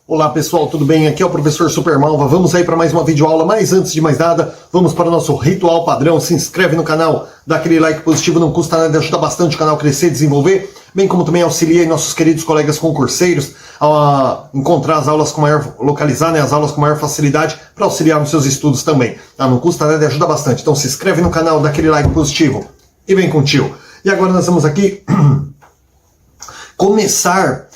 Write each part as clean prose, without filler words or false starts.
Olá pessoal, tudo bem? Aqui é o professor Supermalva. Vamos aí para mais uma videoaula, mas antes de mais nada, vamos para o nosso ritual padrão. Se inscreve no canal, dá aquele like positivo, não custa nada, ajuda bastante o canal a crescer e desenvolver, bem como também auxilia nossos queridos colegas concurseiros a encontrar as aulas com maior, localizar as aulas com maior facilidade para auxiliar nos seus estudos também. Tá? Não custa nada e ajuda bastante. Então se inscreve no canal, dá aquele like positivo e vem com o tio. E agora nós vamos aqui começar...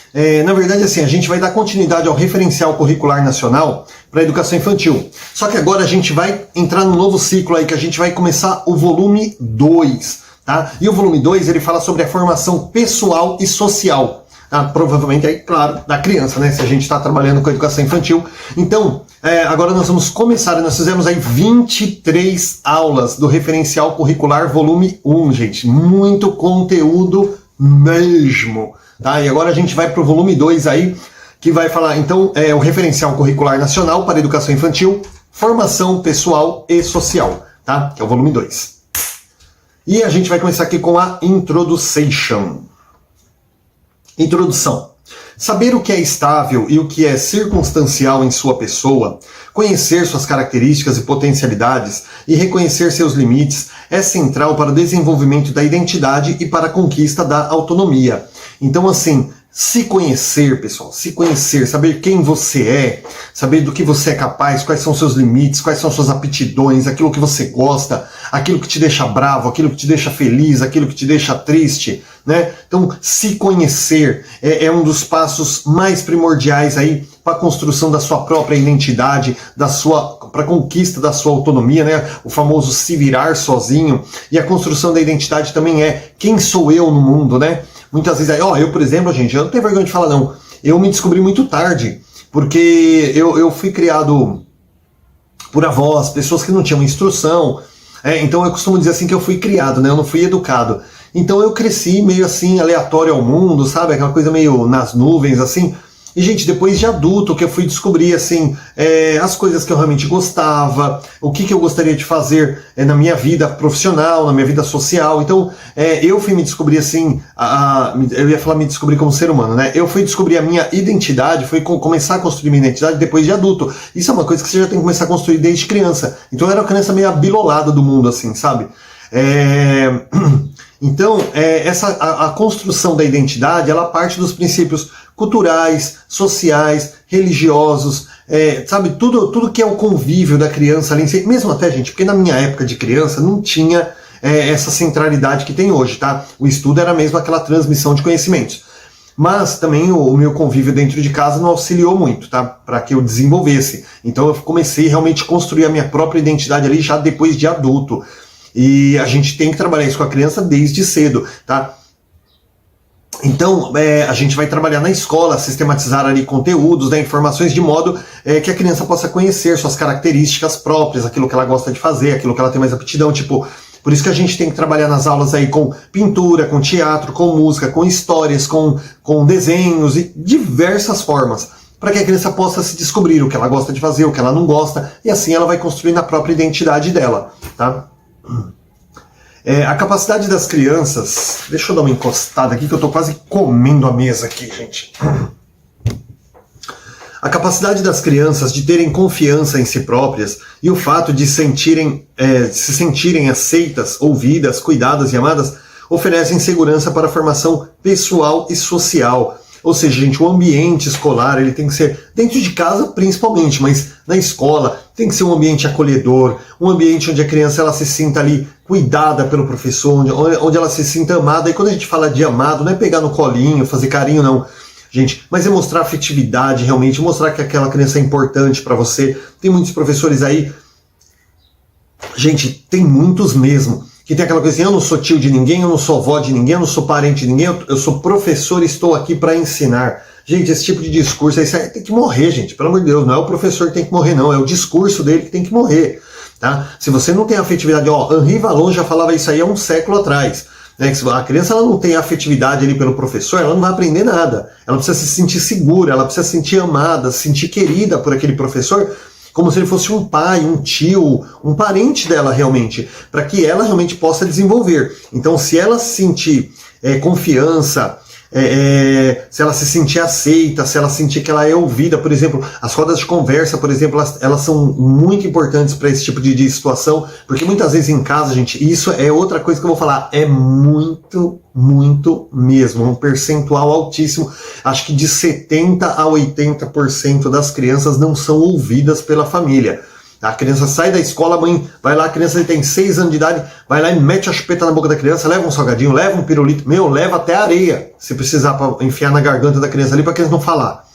na verdade, assim, a gente vai dar continuidade ao referencial curricular nacional para a educação infantil. Só que agora a gente vai entrar num novo ciclo aí, que a gente vai começar o volume 2, tá? E o volume 2, ele fala sobre a formação pessoal e social, tá? Provavelmente aí, claro, da criança, né? Se a gente está trabalhando com a educação infantil. Então, agora nós vamos começar, nós fizemos aí 23 aulas do referencial curricular volume 1, gente. Muito conteúdo mesmo. Tá? E agora a gente vai para o volume 2 aí, que vai falar, então, o referencial curricular nacional para a educação infantil, formação pessoal e social, tá? Que é o volume 2. E a gente vai começar aqui com a introdução. Introdução. Saber o que é estável e o que é circunstancial em sua pessoa, conhecer suas características e potencialidades e reconhecer seus limites é central para o desenvolvimento da identidade e para a conquista da autonomia. Então, assim, se conhecer, pessoal, se conhecer, saber quem você é, saber do que você é capaz, quais são seus limites, quais são suas aptidões, aquilo que você gosta, aquilo que te deixa bravo, aquilo que te deixa feliz, aquilo que te deixa triste, né? Então, se conhecer é um dos passos mais primordiais aí para a construção da sua própria identidade, para a conquista da sua autonomia, né? O famoso se virar sozinho. E a construção da identidade também é quem sou eu no mundo, né? Muitas vezes, eu, por exemplo, gente, eu não tenho vergonha de falar, não. Eu me descobri muito tarde, porque eu fui criado por avós, pessoas que não tinham instrução. Então eu costumo dizer assim que eu fui criado, né? Eu não fui educado. Então eu cresci meio assim, aleatório ao mundo, sabe? Aquela coisa meio nas nuvens, assim. E, gente, depois de adulto que eu fui descobrir, assim, as coisas que eu realmente gostava, o que eu gostaria de fazer na minha vida profissional, na minha vida social. Então, eu fui me descobrir, assim, eu ia falar me descobrir como ser humano, né? Eu fui descobrir a minha identidade, fui começar a construir minha identidade depois de adulto. Isso é uma coisa que você já tem que começar a construir desde criança. Então, eu era uma criança meio abilolada do mundo, assim, sabe? Então, a construção da identidade, ela parte dos princípios culturais, sociais, religiosos, sabe, tudo que é o convívio da criança ali, mesmo até, gente, porque na minha época de criança não tinha essa centralidade que tem hoje, tá? O estudo era mesmo aquela transmissão de conhecimentos. Mas também o meu convívio dentro de casa não auxiliou muito, tá? Para que eu desenvolvesse. Então eu comecei realmente a construir a minha própria identidade ali já depois de adulto. E a gente tem que trabalhar isso com a criança desde cedo, tá? Então, a gente vai trabalhar na escola, sistematizar ali conteúdos, né, informações, de modo que a criança possa conhecer suas características próprias, aquilo que ela gosta de fazer, aquilo que ela tem mais aptidão, tipo... Por isso que a gente tem que trabalhar nas aulas aí com pintura, com teatro, com música, com histórias, com desenhos e diversas formas, para que a criança possa se descobrir o que ela gosta de fazer, o que ela não gosta, e assim ela vai construindo a própria identidade dela, tá? A capacidade das crianças... Deixa eu dar uma encostada aqui que eu tô quase comendo a mesa aqui, gente. A capacidade das crianças de terem confiança em si próprias e o fato de se sentirem aceitas, ouvidas, cuidadas e amadas oferecem segurança para a formação pessoal e social. Ou seja, gente, o ambiente escolar ele tem que ser, dentro de casa principalmente, mas na escola tem que ser um ambiente acolhedor, um ambiente onde a criança ela se sinta ali cuidada pelo professor, onde ela se sinta amada. E quando a gente fala de amado, não é pegar no colinho, fazer carinho, não, gente, mas é mostrar afetividade realmente, mostrar que aquela criança é importante para você. Tem muitos professores aí, gente, tem muitos mesmo, que tem aquela coisa assim, eu não sou tio de ninguém, eu não sou avó de ninguém, eu não sou parente de ninguém, eu sou professor e estou aqui para ensinar. Gente, esse tipo de discurso aí tem que morrer, gente, pelo amor de Deus, não é o professor que tem que morrer, não, é o discurso dele que tem que morrer, tá? Se você não tem afetividade, Henri Vallon já falava isso aí há um século atrás, né? Que se a criança ela não tem afetividade ali pelo professor, ela não vai aprender nada, ela precisa se sentir segura, ela precisa se sentir amada, se sentir querida por aquele professor, como se ele fosse um pai, um tio, um parente dela realmente, para que ela realmente possa desenvolver. Então, se ela sentir confiança, se ela se sentir aceita, se ela sentir que ela é ouvida. Por exemplo, as rodas de conversa, por exemplo, elas são muito importantes para esse tipo de situação, porque muitas vezes em casa, gente, isso é outra coisa que eu vou falar, é muito mesmo, um percentual altíssimo, acho que de 70% a 80% das crianças não são ouvidas pela família. A criança sai da escola, a mãe vai lá, a criança tem 6 anos de idade, vai lá e mete a chupeta na boca da criança, leva um salgadinho, leva um pirulito, leva até areia, se precisar, para enfiar na garganta da criança ali, para a criança não falar.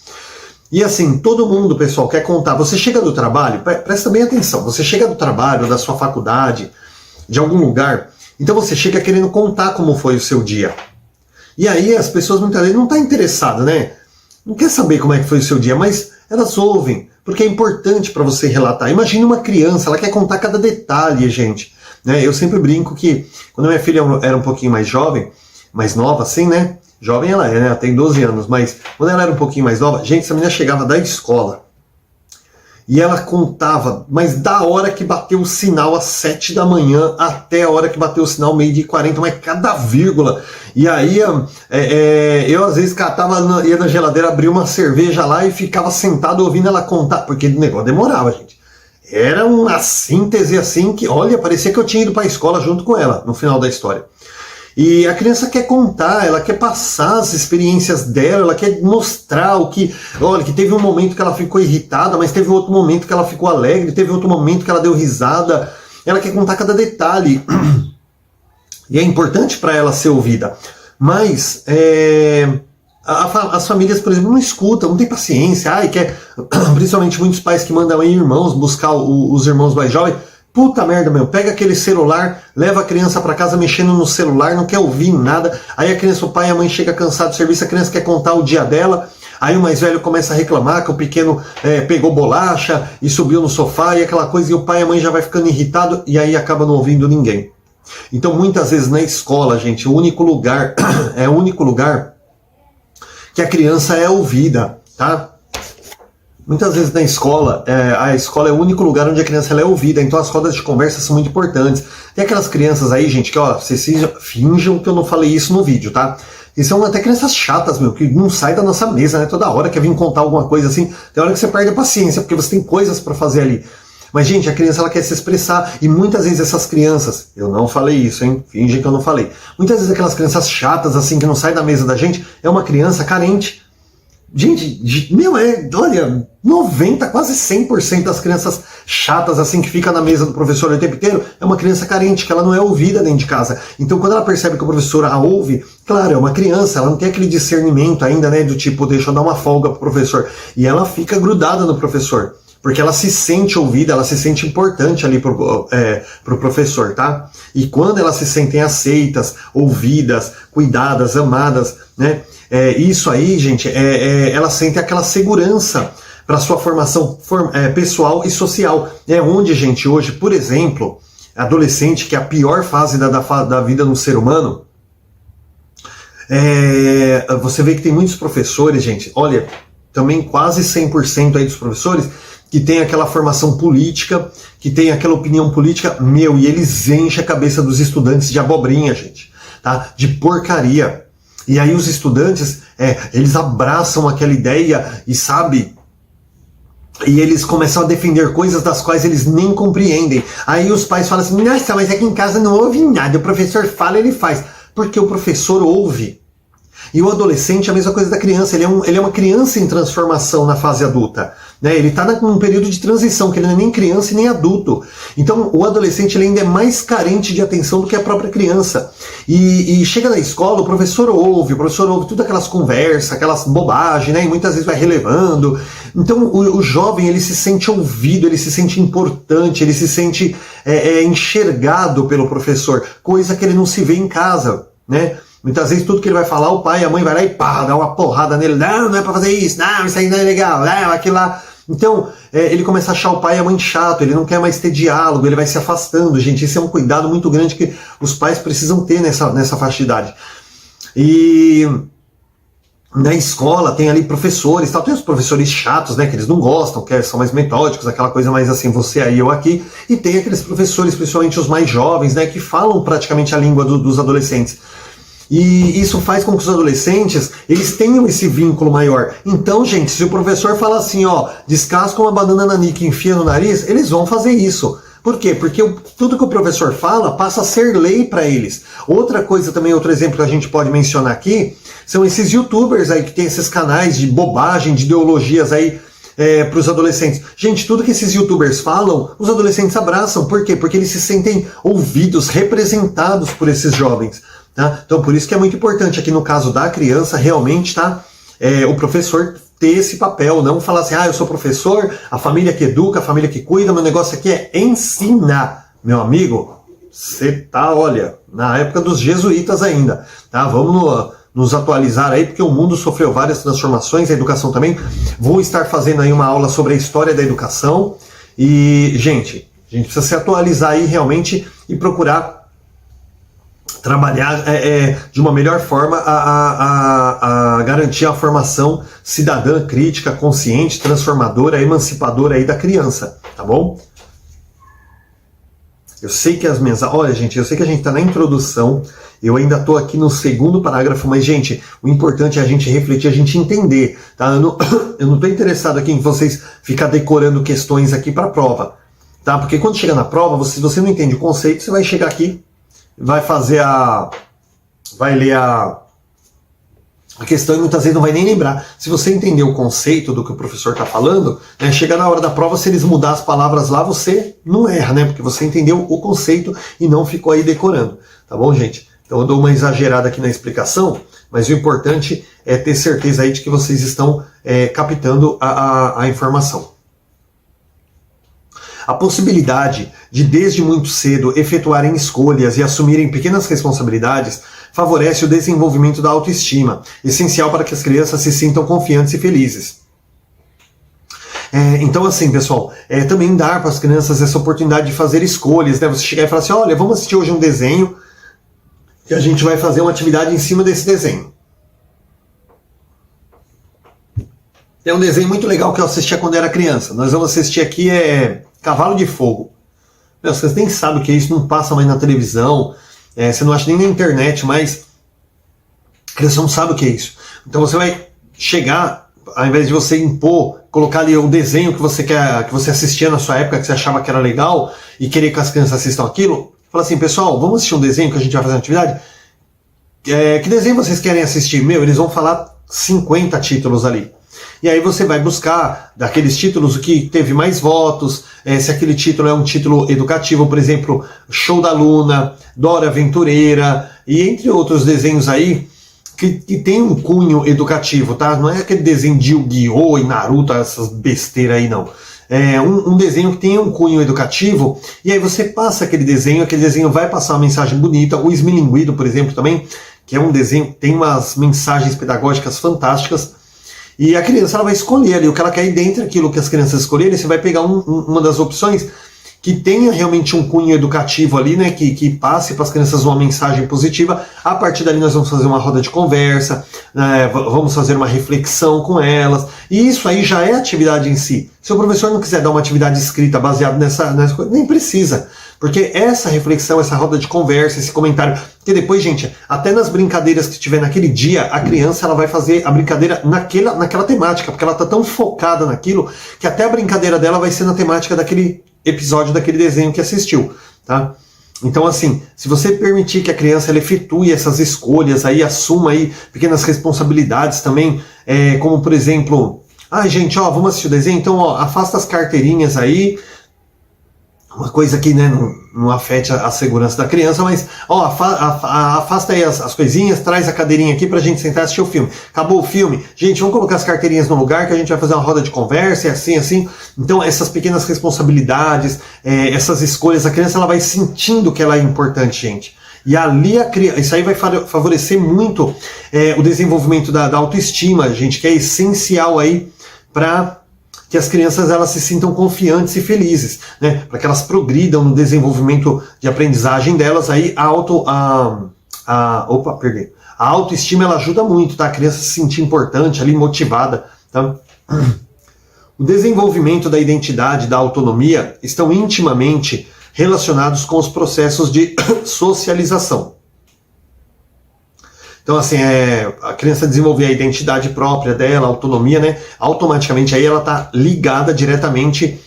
E assim, todo mundo, pessoal, quer contar. Você chega do trabalho, presta bem atenção, você chega do trabalho, da sua faculdade, de algum lugar, então você chega querendo contar como foi o seu dia. E aí as pessoas muitas vezes não estão interessadas, né? Não quer saber como é que foi o seu dia, mas elas ouvem, porque é importante para você relatar. Imagina uma criança, ela quer contar cada detalhe, gente. Né? Eu sempre brinco que, quando minha filha era um pouquinho mais jovem, mais nova assim, né? Jovem ela é, né? Ela tem 12 anos, mas quando ela era um pouquinho mais nova, gente, essa menina chegava da escola e ela contava, mas da hora que bateu o sinal às 7 da manhã até a hora que bateu o sinal 12h40, mas cada vírgula. E aí eu às vezes ia na geladeira, abria uma cerveja lá e ficava sentado ouvindo ela contar, porque o negócio demorava, gente. Era uma síntese assim que, olha, parecia que eu tinha ido para a escola junto com ela no final da história. E a criança quer contar, ela quer passar as experiências dela, ela quer mostrar olha, que teve um momento que ela ficou irritada, mas teve outro momento que ela ficou alegre, teve outro momento que ela deu risada. Ela quer contar cada detalhe. E é importante para ela ser ouvida. Mas as famílias, por exemplo, não escutam, não tem paciência. Principalmente muitos pais que mandam aí irmãos buscar os irmãos mais jovens. Puta merda, pega aquele celular, leva a criança para casa mexendo no celular, não quer ouvir nada. Aí a criança, o pai e a mãe chegam cansados do serviço, a criança quer contar o dia dela. Aí o mais velho começa a reclamar que o pequeno pegou bolacha e subiu no sofá e aquela coisa, e o pai e a mãe já vai ficando irritado e aí acaba não ouvindo ninguém. Então muitas vezes na escola, gente, o único lugar que a criança é ouvida, tá? Muitas vezes na escola, a escola é o único lugar onde a criança ela é ouvida, então as rodas de conversa são muito importantes. Tem aquelas crianças aí, gente, que vocês finjam que eu não falei isso no vídeo, tá? E são até crianças chatas, que não saem da nossa mesa, né? Toda hora quer vir contar alguma coisa assim, tem hora que você perde a paciência, porque você tem coisas para fazer ali. Mas, gente, a criança ela quer se expressar, e muitas vezes essas crianças, eu não falei isso, hein? Fingem que eu não falei. Muitas vezes aquelas crianças chatas, assim, que não saem da mesa da gente, é uma criança carente. Gente, olha, 90%, quase 100% das crianças chatas, assim, que fica na mesa do professor o tempo inteiro, é uma criança carente, que ela não é ouvida dentro de casa. Então, quando ela percebe que o professor a ouve, claro, é uma criança, ela não tem aquele discernimento ainda, né, do tipo, deixa eu dar uma folga pro professor. E ela fica grudada no professor, porque ela se sente ouvida, ela se sente importante ali pro professor, tá? E quando elas se sentem aceitas, ouvidas, cuidadas, amadas, né? Isso aí, gente, ela sente aquela segurança para sua formação pessoal e social. É onde, gente, hoje, por exemplo, adolescente, que é a pior fase da vida no ser humano, você vê que tem muitos professores, gente, olha, também quase 100% aí dos professores, que tem aquela formação política, que tem aquela opinião política, e eles enchem a cabeça dos estudantes de abobrinha, gente, tá? De porcaria. E aí os estudantes, eles abraçam aquela ideia e e eles começam a defender coisas das quais eles nem compreendem. Aí os pais falam assim, nossa, mas aqui em casa não ouve nada, o professor fala, ele faz. Porque o professor ouve. E o adolescente é a mesma coisa da criança, ele é uma criança em transformação na fase adulta. Né? Ele está num período de transição, que ele não é nem criança e nem adulto. Então o adolescente ele ainda é mais carente de atenção do que a própria criança. E chega na escola, o professor ouve tudo aquelas conversas, aquelas bobagens, né? E muitas vezes vai relevando. Então o jovem ele se sente ouvido, ele se sente importante, ele se sente enxergado pelo professor, coisa que ele não se vê em casa, né? Muitas vezes tudo que ele vai falar, o pai e a mãe vai lá e dá uma porrada nele. Não é pra fazer isso, não, isso aí não é legal, não, aquilo lá. Então, ele começa a achar o pai e a mãe chato, ele não quer mais ter diálogo, ele vai se afastando, gente. Isso é um cuidado muito grande que os pais precisam ter nessa faixa de idade. E na escola tem ali professores, tem os professores chatos, né, que eles não gostam, que são mais metódicos, aquela coisa mais assim, você aí, eu aqui. E tem aqueles professores, principalmente os mais jovens, né, que falam praticamente a língua dos adolescentes. E isso faz com que os adolescentes, eles tenham esse vínculo maior. Então, gente, se o professor falar assim, ó, descasca uma banana nanica e enfia no nariz, eles vão fazer isso. Por quê? Porque tudo que o professor fala passa a ser lei para eles. Outra coisa também, outro exemplo que a gente pode mencionar aqui, são esses youtubers aí que tem esses canais de bobagem, de ideologias aí para os adolescentes. Gente, tudo que esses youtubers falam, os adolescentes abraçam. Por quê? Porque eles se sentem ouvidos, representados por esses jovens. Tá? Então, por isso que é muito importante aqui no caso da criança, realmente, tá? O professor ter esse papel, não falar assim, eu sou professor, a família que educa, a família que cuida, meu negócio aqui é ensinar. Meu amigo, você tá, olha, na época dos jesuítas ainda, tá? Vamos nos atualizar aí, porque o mundo sofreu várias transformações, a educação também. Vou estar fazendo aí uma aula sobre a história da educação e, gente, a gente precisa se atualizar aí realmente e procurar trabalhar de uma melhor forma a garantir a formação cidadã, crítica, consciente, transformadora, emancipadora aí da criança, tá bom? Eu sei que as mensagens... Olha, gente, eu sei que a gente está na introdução, eu ainda estou aqui no segundo parágrafo, mas, gente, o importante é a gente refletir, a gente entender, tá? Eu não estou interessado aqui em vocês ficar decorando questões aqui para a prova, tá? Porque quando chegar na prova, se você não entende o conceito, você vai chegar aqui, vai ler a questão e muitas vezes não vai nem lembrar. Se você entender o conceito do que o professor está falando, né, chega na hora da prova, se eles mudar as palavras lá, você não erra, né? Porque você entendeu o conceito e não ficou aí decorando. Tá bom, gente? Então eu dou uma exagerada aqui na explicação, mas o importante é ter certeza aí de que vocês estão captando a informação. A possibilidade de, desde muito cedo, efetuarem escolhas e assumirem pequenas responsabilidades favorece o desenvolvimento da autoestima, essencial para que as crianças se sintam confiantes e felizes. Então, assim, pessoal, também dar para as crianças essa oportunidade de fazer escolhas, né? Você chegar e falar assim, olha, vamos assistir hoje um desenho e a gente vai fazer uma atividade em cima desse desenho. Tem um desenho muito legal que eu assistia quando era criança. Nós vamos assistir aqui Cavalo de Fogo. Meu, vocês nem sabem o que é isso, não passa mais na televisão, você não acha nem na internet, mas a criança não sabe o que é isso. Então você vai chegar, ao invés de você impor, colocar ali o desenho que você quer, que você assistia na sua época, que você achava que era legal, e querer que as crianças assistam aquilo, fala assim, pessoal, vamos assistir um desenho que a gente vai fazer uma atividade? Que desenho vocês querem assistir? Meu, eles vão falar 50 títulos ali. E aí você vai buscar daqueles títulos o que teve mais votos, se aquele título é um título educativo, por exemplo, Show da Luna, Dora Aventureira, e entre outros desenhos aí que tem um cunho educativo, tá? Não é aquele desenho de Yu-Gi-Oh! E Naruto, essas besteiras aí, não. É um desenho que tem um cunho educativo, e aí você passa aquele desenho vai passar uma mensagem bonita. O Esmilinguido, por exemplo, também, que é um desenho que tem umas mensagens pedagógicas fantásticas. E a criança ela vai escolher ali o que ela quer, e dentro daquilo que as crianças escolherem, você vai pegar uma das opções que tenha realmente um cunho educativo ali, né, que passe para as crianças uma mensagem positiva. A partir dali nós vamos fazer uma roda de conversa, vamos fazer uma reflexão com elas, e isso aí já é atividade em si. Se o professor não quiser dar uma atividade escrita baseada nessa coisa, nem precisa. Porque essa reflexão, essa roda de conversa, esse comentário, que depois, gente, até nas brincadeiras que tiver naquele dia, a criança ela vai fazer a brincadeira naquela temática, porque ela está tão focada naquilo, que até a brincadeira dela vai ser na temática daquele episódio, daquele desenho que assistiu, tá? Então, assim, se você permitir que a criança ela efetue essas escolhas, aí assuma aí pequenas responsabilidades também, como, por exemplo, gente, vamos assistir o desenho, então, afasta as carteirinhas aí, uma coisa que, né, não afete a segurança da criança, mas afasta aí as coisinhas, traz a cadeirinha aqui pra gente sentar e assistir o filme. Acabou o filme, gente, vamos colocar as carteirinhas no lugar que a gente vai fazer uma roda de conversa, e assim. Então essas pequenas responsabilidades, essas escolhas, a criança ela vai sentindo que ela é importante, gente. E ali isso aí vai favorecer muito o desenvolvimento da autoestima, gente, que é essencial aí para que as crianças elas se sintam confiantes e felizes, né? Para que elas progridam no desenvolvimento de aprendizagem delas. Aí a autoestima ela ajuda muito, tá? A criança se sentir importante, ali motivada, tá? O desenvolvimento da identidade, da autonomia estão intimamente relacionados com os processos de socialização. Então, assim, a criança desenvolver a identidade própria dela, a autonomia, né? Automaticamente aí ela está ligada diretamente,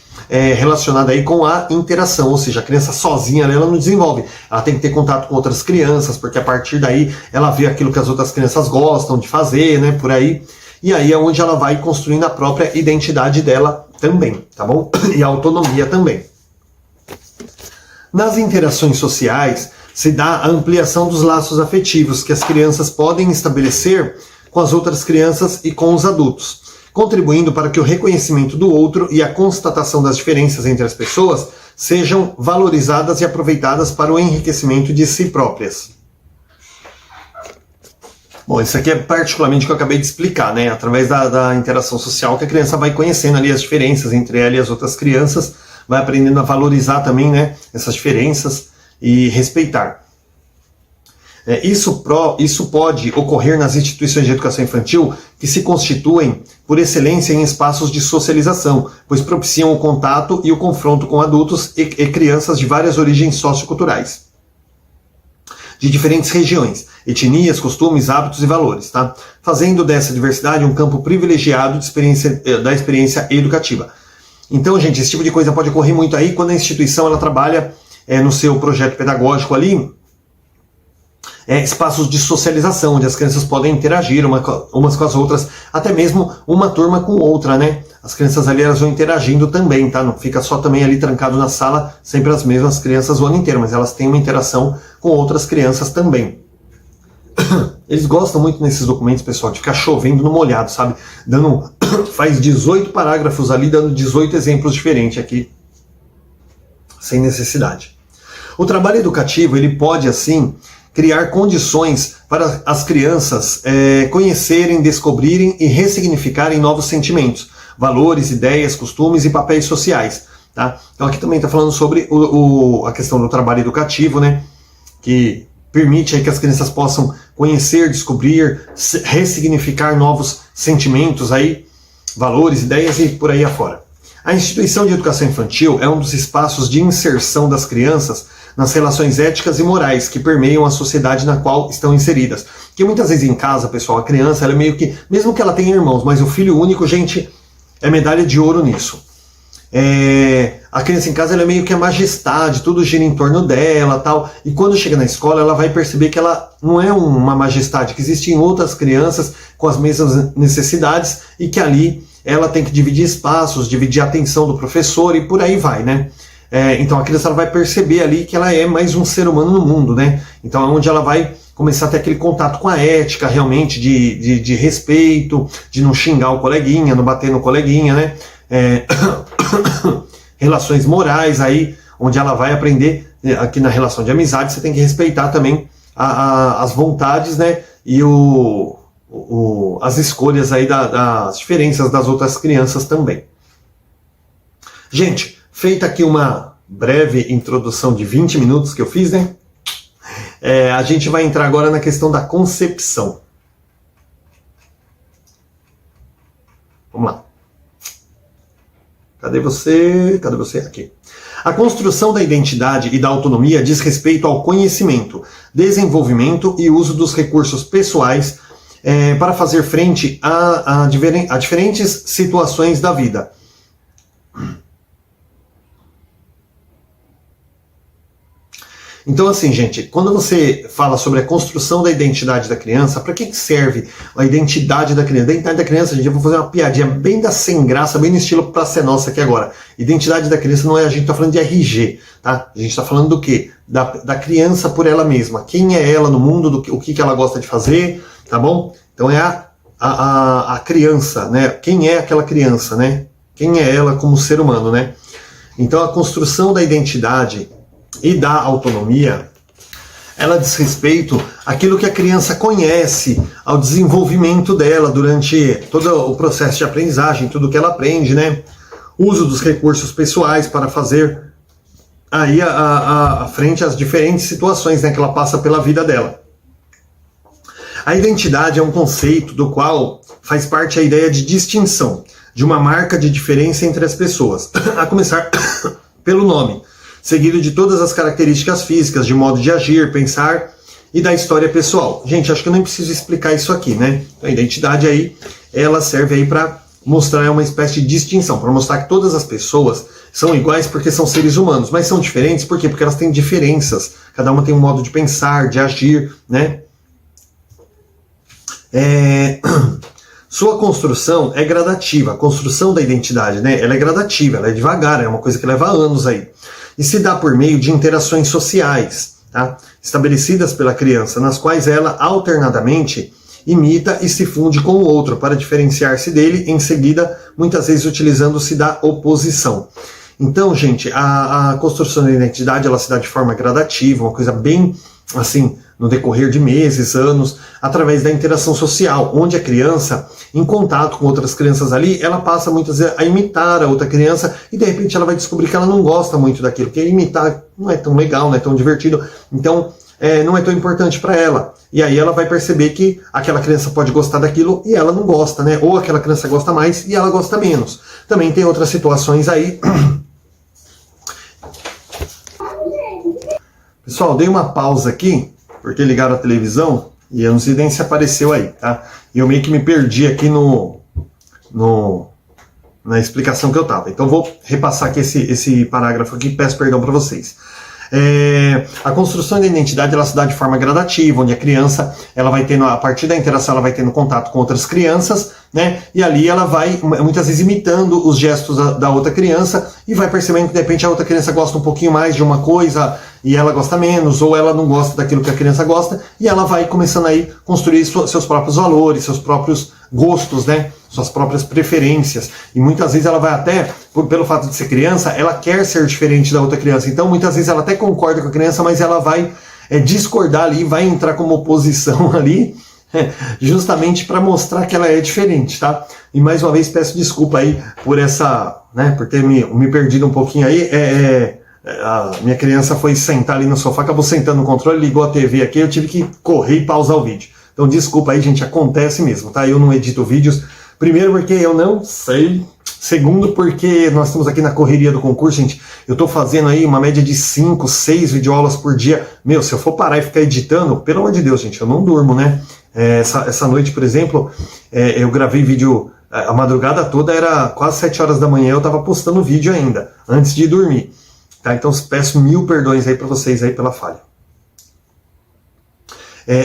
relacionada aí com a interação, ou seja, a criança sozinha ela não desenvolve, ela tem que ter contato com outras crianças, porque a partir daí ela vê aquilo que as outras crianças gostam de fazer, né? Por aí. E aí é onde ela vai construindo a própria identidade dela também, tá bom? E a autonomia também. Nas interações sociais, se dá a ampliação dos laços afetivos que as crianças podem estabelecer com as outras crianças e com os adultos, contribuindo para que o reconhecimento do outro e a constatação das diferenças entre as pessoas sejam valorizadas e aproveitadas para o enriquecimento de si próprias. Bom, isso aqui é particularmente o que eu acabei de explicar, né? Através da interação social que a criança vai conhecendo ali as diferenças entre ela e as outras crianças, vai aprendendo a valorizar também, né, essas diferenças e respeitar. Isso pode ocorrer nas instituições de educação infantil que se constituem por excelência em espaços de socialização, pois propiciam o contato e o confronto com adultos e crianças de várias origens socioculturais, de diferentes regiões, etnias, costumes, hábitos e valores, tá? Fazendo dessa diversidade um campo privilegiado da experiência educativa. Então, gente, esse tipo de coisa pode ocorrer muito aí quando a instituição ela trabalha no seu projeto pedagógico ali, espaços de socialização, onde as crianças podem interagir umas com as outras, até mesmo uma turma com outra, né? As crianças ali elas vão interagindo também, tá? Não fica só também ali trancado na sala, sempre as mesmas crianças o ano inteiro, mas elas têm uma interação com outras crianças também. Eles gostam muito nesses documentos, pessoal, de ficar chovendo no molhado, sabe? Faz 18 parágrafos ali, dando 18 exemplos diferentes aqui, sem necessidade. O trabalho educativo, ele pode, assim, criar condições para as crianças conhecerem, descobrirem e ressignificarem novos sentimentos, valores, ideias, costumes e papéis sociais. Tá? Então aqui também está falando sobre a questão do trabalho educativo, né? Que permite aí que as crianças possam conhecer, descobrir, ressignificar novos sentimentos, aí, valores, ideias e por aí afora. A instituição de educação infantil é um dos espaços de inserção das crianças nas relações éticas e morais que permeiam a sociedade na qual estão inseridas. Porque muitas vezes em casa, pessoal, a criança, ela é meio que, mesmo que ela tenha irmãos, mas o filho único, gente, é medalha de ouro nisso. A criança em casa ela é meio que a majestade, tudo gira em torno dela, tal. E quando chega na escola, ela vai perceber que ela não é uma majestade, que existem outras crianças com as mesmas necessidades e que ali ela tem que dividir espaços, dividir a atenção do professor e por aí vai, né? Então a criança ela vai perceber ali que ela é mais um ser humano no mundo, né? Então é onde ela vai começar a ter aquele contato com a ética realmente, de respeito, de não xingar o coleguinha, não bater no coleguinha, né? Relações morais aí, onde ela vai aprender, aqui na relação de amizade, você tem que respeitar também as vontades, né, e as escolhas aí das diferenças das outras crianças também. Gente, feita aqui uma breve introdução de 20 minutos que eu fiz, né, a gente vai entrar agora na questão da concepção. Vamos lá. Cadê você? Cadê você? Aqui. A construção da identidade e da autonomia diz respeito ao conhecimento, desenvolvimento e uso dos recursos pessoais para fazer frente a diferentes situações da vida. Então, assim, gente, quando você fala sobre a construção da identidade da criança, para que serve a identidade da criança? A identidade da criança, gente, eu vou fazer uma piadinha bem da sem graça, bem no estilo Praça é Nossa aqui agora. Identidade da criança não é, a gente está falando de RG, tá? A gente está falando do quê? Da criança por ela mesma. Quem é ela no mundo, o que ela gosta de fazer, tá bom? Então é a criança, né? Quem é aquela criança, né? Quem é ela como ser humano, né? Então a construção da identidade e da autonomia, ela diz respeito àquilo que a criança conhece, ao desenvolvimento dela durante todo o processo de aprendizagem, tudo que ela aprende, né? Uso dos recursos pessoais para fazer aí a frente às diferentes situações, né, que ela passa pela vida dela. A identidade é um conceito do qual faz parte a ideia de distinção, de uma marca de diferença entre as pessoas, a começar pelo nome, seguido de todas as características físicas, de modo de agir, pensar e da história pessoal. Gente, acho que eu nem preciso explicar isso aqui, né? A identidade aí, ela serve aí para mostrar uma espécie de distinção, para mostrar que todas as pessoas são iguais porque são seres humanos, mas são diferentes por quê? Porque elas têm diferenças, cada uma tem um modo de pensar, de agir, né? Sua construção é gradativa, a construção da identidade, né? Ela é gradativa, ela é devagar, é uma coisa que leva anos aí. E se dá por meio de interações sociais, tá? Estabelecidas pela criança, nas quais ela alternadamente imita e se funde com o outro para diferenciar-se dele, em seguida, muitas vezes utilizando-se da oposição. Então, gente, a construção da identidade, ela se dá de forma gradativa, uma coisa bem, assim, no decorrer de meses, anos, através da interação social, onde a criança, em contato com outras crianças ali, ela passa muitas vezes a imitar a outra criança e de repente ela vai descobrir que ela não gosta muito daquilo, porque imitar não é tão legal, não é tão divertido, então não é tão importante para ela. E aí ela vai perceber que aquela criança pode gostar daquilo e ela não gosta, né? Ou aquela criança gosta mais e ela gosta menos. Também tem outras situações aí. Pessoal, dei uma pausa aqui, porque ligaram a televisão e eu não sei nem se apareceu aí, tá? E eu meio que me perdi aqui na explicação que eu tava. Então vou repassar aqui esse parágrafo aqui e peço perdão para vocês. A construção da identidade, ela se dá de forma gradativa, onde a criança, ela vai tendo, a partir da interação, ela vai tendo contato com outras crianças, né? E ali ela vai, muitas vezes, imitando os gestos da outra criança e vai percebendo que, de repente, a outra criança gosta um pouquinho mais de uma coisa e ela gosta menos, ou ela não gosta daquilo que a criança gosta, e ela vai começando aí a construir seus próprios valores, seus próprios gostos, né? Suas próprias preferências. E muitas vezes ela vai até, pelo fato de ser criança, ela quer ser diferente da outra criança. Então, muitas vezes ela até concorda com a criança, mas ela vai discordar ali, vai entrar como oposição ali, justamente para mostrar que ela é diferente, tá? E mais uma vez peço desculpa aí por essa, né, por ter me perdido um pouquinho aí. A minha criança foi sentar ali no sofá, acabou sentando no controle, ligou a TV aqui, eu tive que correr e pausar o vídeo. Então desculpa aí, gente, acontece mesmo, tá? Eu não edito vídeos, primeiro porque eu não sei, segundo porque nós estamos aqui na correria do concurso, gente, eu tô fazendo aí uma média de 5, 6 videoaulas por dia. Meu, se eu for parar e ficar editando, pelo amor de Deus, gente, eu não durmo, né? Essa noite, por exemplo, eu gravei vídeo a madrugada toda, era quase 7 horas da manhã, eu tava postando vídeo ainda, antes de dormir. Tá? Então peço 1000 perdões aí para vocês aí pela falha.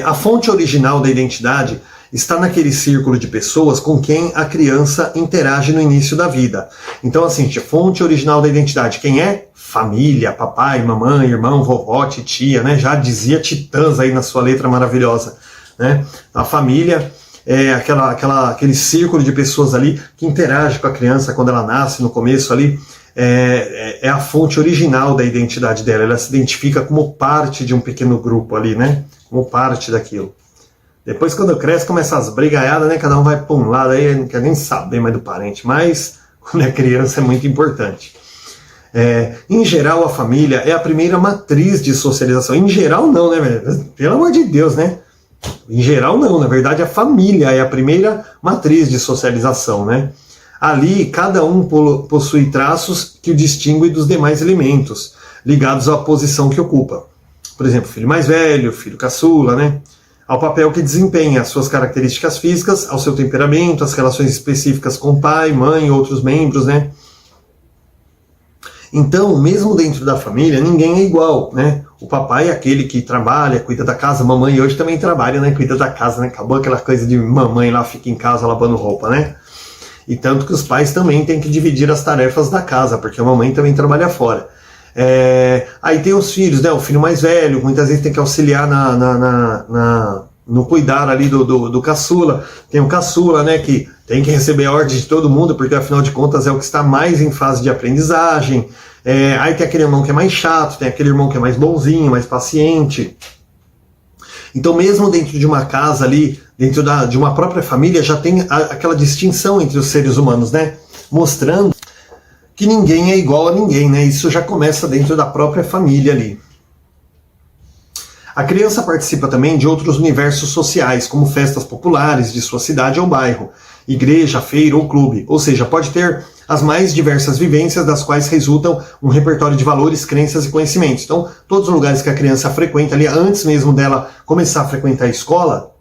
A fonte original da identidade está naquele círculo de pessoas com quem a criança interage no início da vida. Então, assim, a fonte original da identidade, quem é? Família, papai, mamãe, irmão, vovó, titia, né? Já dizia Titãs aí na sua letra maravilhosa, né? A família é aquele círculo de pessoas ali que interage com a criança quando ela nasce, no começo ali. É a fonte original da identidade dela, ela se identifica como parte de um pequeno grupo ali, né? Como parte daquilo. Depois, quando cresce, começa as brigaiadas, né? Cada um vai para um lado, aí não quer nem saber mais do parente, mas quando é criança é muito importante. Em geral, a família é a primeira matriz de socialização. Em geral, não, né, velho? Pelo amor de Deus, né? Em geral, não. Na verdade, a família é a primeira matriz de socialização, né? Ali, cada um possui traços que o distinguem dos demais elementos, ligados à posição que ocupa. Por exemplo, filho mais velho, filho caçula, né? Ao papel que desempenha, as suas características físicas, ao seu temperamento, as relações específicas com pai, mãe, outros membros, né? Então, mesmo dentro da família, ninguém é igual, né? O papai é aquele que trabalha, cuida da casa, a mamãe hoje também trabalha, né? Cuida da casa, né? Acabou aquela coisa de mamãe lá, fica em casa lavando roupa, né? E tanto que os pais também têm que dividir as tarefas da casa, porque a mamãe também trabalha fora. Aí tem os filhos, né? O filho mais velho, muitas vezes tem que auxiliar no cuidar ali do caçula. Tem o caçula, né? Que tem que receber a ordem de todo mundo, porque afinal de contas é o que está mais em fase de aprendizagem. Aí tem aquele irmão que é mais chato, tem aquele irmão que é mais bonzinho, mais paciente. Então, mesmo dentro de uma casa ali, dentro de uma própria família, já tem aquela distinção entre os seres humanos, né? Mostrando que ninguém é igual a ninguém, né? Isso já começa dentro da própria família ali. A criança participa também de outros universos sociais, como festas populares de sua cidade ou bairro, igreja, feira ou clube. Ou seja, pode ter as mais diversas vivências das quais resultam um repertório de valores, crenças e conhecimentos. Então, todos os lugares que a criança frequenta ali, antes mesmo dela começar a frequentar a escola,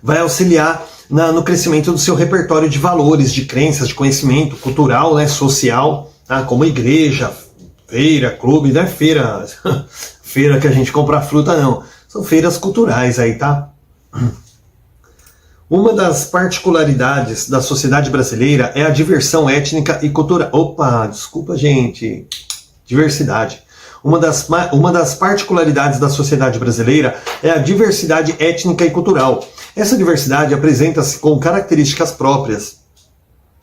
vai auxiliar no crescimento do seu repertório de valores, de crenças, de conhecimento cultural, né, social, tá? Como igreja, feira, clube, não é feira, feira que a gente compra fruta, não. São feiras culturais aí, tá? Uma das particularidades da sociedade brasileira é a diversão étnica e cultural. Opa, desculpa, gente. Diversidade. Uma das particularidades da sociedade brasileira é a diversidade étnica e cultural. Essa diversidade apresenta-se com características próprias,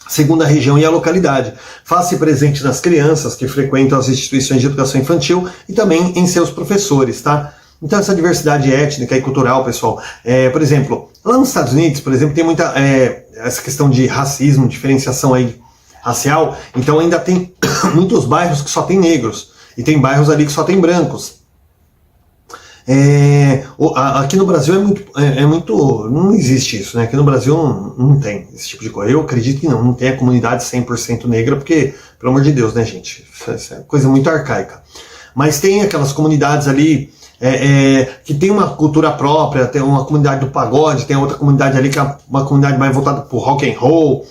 segundo a região e a localidade. Faz-se presente nas crianças que frequentam as instituições de educação infantil e também em seus professores, tá? Então essa diversidade étnica e cultural, pessoal, por exemplo, lá nos Estados Unidos, por exemplo, tem muita essa questão de racismo, diferenciação aí racial, então ainda tem muitos bairros que só tem negros. E tem bairros ali que só tem brancos. Aqui no Brasil é muito... Não existe isso, né? Aqui no Brasil não tem esse tipo de coisa. Eu acredito que não tem a comunidade 100% negra, porque, pelo amor de Deus, né, gente? Isso é coisa muito arcaica. Mas tem aquelas comunidades ali que tem uma cultura própria, tem uma comunidade do pagode, tem outra comunidade ali que é uma comunidade mais voltada pro rock and roll.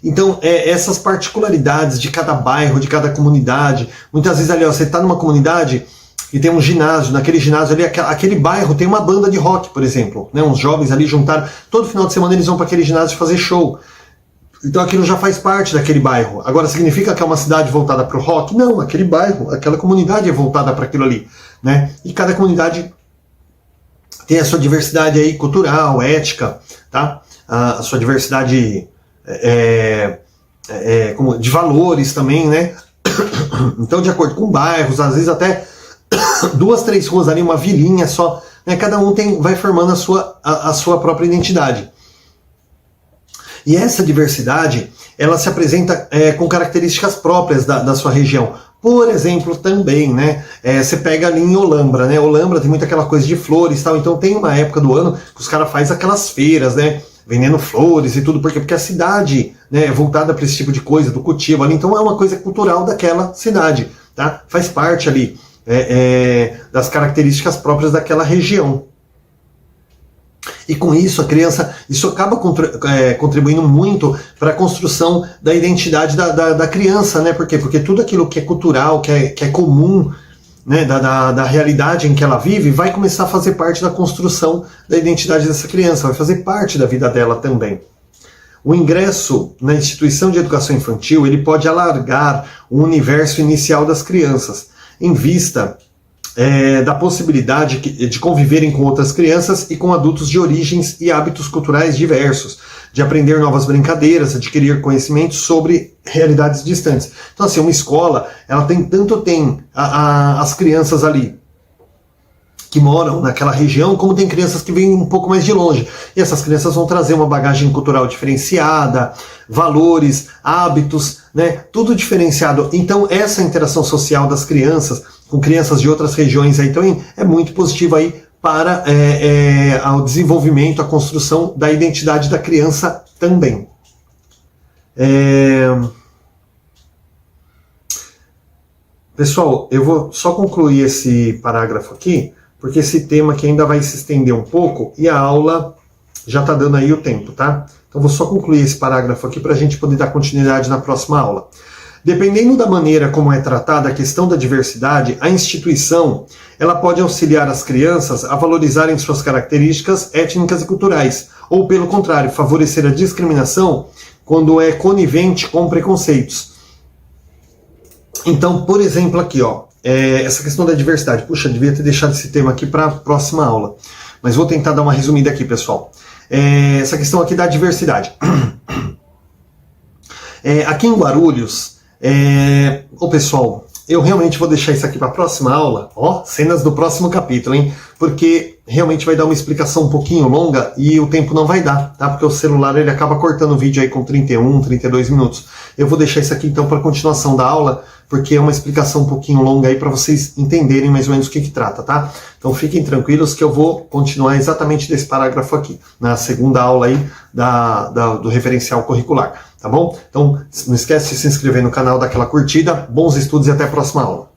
Então, essas particularidades de cada bairro, de cada comunidade, muitas vezes ali, ó, você está numa comunidade e tem um ginásio, naquele ginásio ali, aquele bairro tem uma banda de rock, por exemplo, né, uns jovens ali juntaram, todo final de semana eles vão para aquele ginásio fazer show, então aquilo já faz parte daquele bairro. Agora, significa que é uma cidade voltada para o rock? Não, aquele bairro, aquela comunidade é voltada para aquilo ali, né, e cada comunidade tem a sua diversidade aí cultural, ética, tá, a sua diversidade de valores também, né? Então, de acordo com bairros, às vezes até 2, 3 ruas ali, uma vilinha só, né? Cada um vai formando a sua própria identidade. E essa diversidade, ela se apresenta com características próprias da sua região. Por exemplo, também, né? Você pega ali em Olambra, né? Olambra tem muita aquela coisa de flores e tal, então tem uma época do ano que os caras fazem aquelas feiras, né? Vendendo flores e tudo, porque a cidade, né, é voltada para esse tipo de coisa, do cultivo ali, então é uma coisa cultural daquela cidade, tá? Faz parte ali das características próprias daquela região. E com isso, a criança, isso acaba contribuindo muito para a construção da identidade da criança, né? Por quê? Porque tudo aquilo que é cultural, que é comum, né, da realidade em que ela vive, vai começar a fazer parte da construção da identidade dessa criança, vai fazer parte da vida dela também. O ingresso na instituição de educação infantil, ele pode alargar o universo inicial das crianças, em vista da possibilidade de conviverem com outras crianças e com adultos de origens e hábitos culturais diversos, de aprender novas brincadeiras, adquirir conhecimentos sobre realidades distantes. Então, assim, uma escola, ela tem as crianças ali que moram naquela região, como tem crianças que vêm um pouco mais de longe. E essas crianças vão trazer uma bagagem cultural diferenciada, valores, hábitos, né? Tudo diferenciado. Então, essa interação social das crianças com crianças de outras regiões aí também é muito positiva aí para o desenvolvimento, a construção da identidade da criança também. Pessoal, eu vou só concluir esse parágrafo aqui, porque esse tema aqui ainda vai se estender um pouco e a aula já está dando aí o tempo, tá? Então vou só concluir esse parágrafo aqui para a gente poder dar continuidade na próxima aula. Dependendo da maneira como é tratada a questão da diversidade, a instituição ela pode auxiliar as crianças a valorizarem suas características étnicas e culturais, ou pelo contrário, favorecer a discriminação quando é conivente com preconceitos. Então, por exemplo, aqui, ó, essa questão da diversidade. Puxa, devia ter deixado esse tema aqui para a próxima aula, mas vou tentar dar uma resumida aqui, pessoal. Essa questão aqui da diversidade. Aqui em Guarulhos, pessoal, eu realmente vou deixar isso aqui para a próxima aula, ó, cenas do próximo capítulo, hein? porque realmente vai dar uma explicação um pouquinho longa e o tempo não vai dar, tá? Porque o celular ele acaba cortando o vídeo aí com 31, 32 minutos. Eu vou deixar isso aqui então para continuação da aula, porque é uma explicação um pouquinho longa aí para vocês entenderem mais ou menos o que trata, tá? Então fiquem tranquilos que eu vou continuar exatamente desse parágrafo aqui, na segunda aula aí do referencial curricular, tá bom? Então não esquece de se inscrever no canal, dar aquela curtida, bons estudos e até a próxima aula.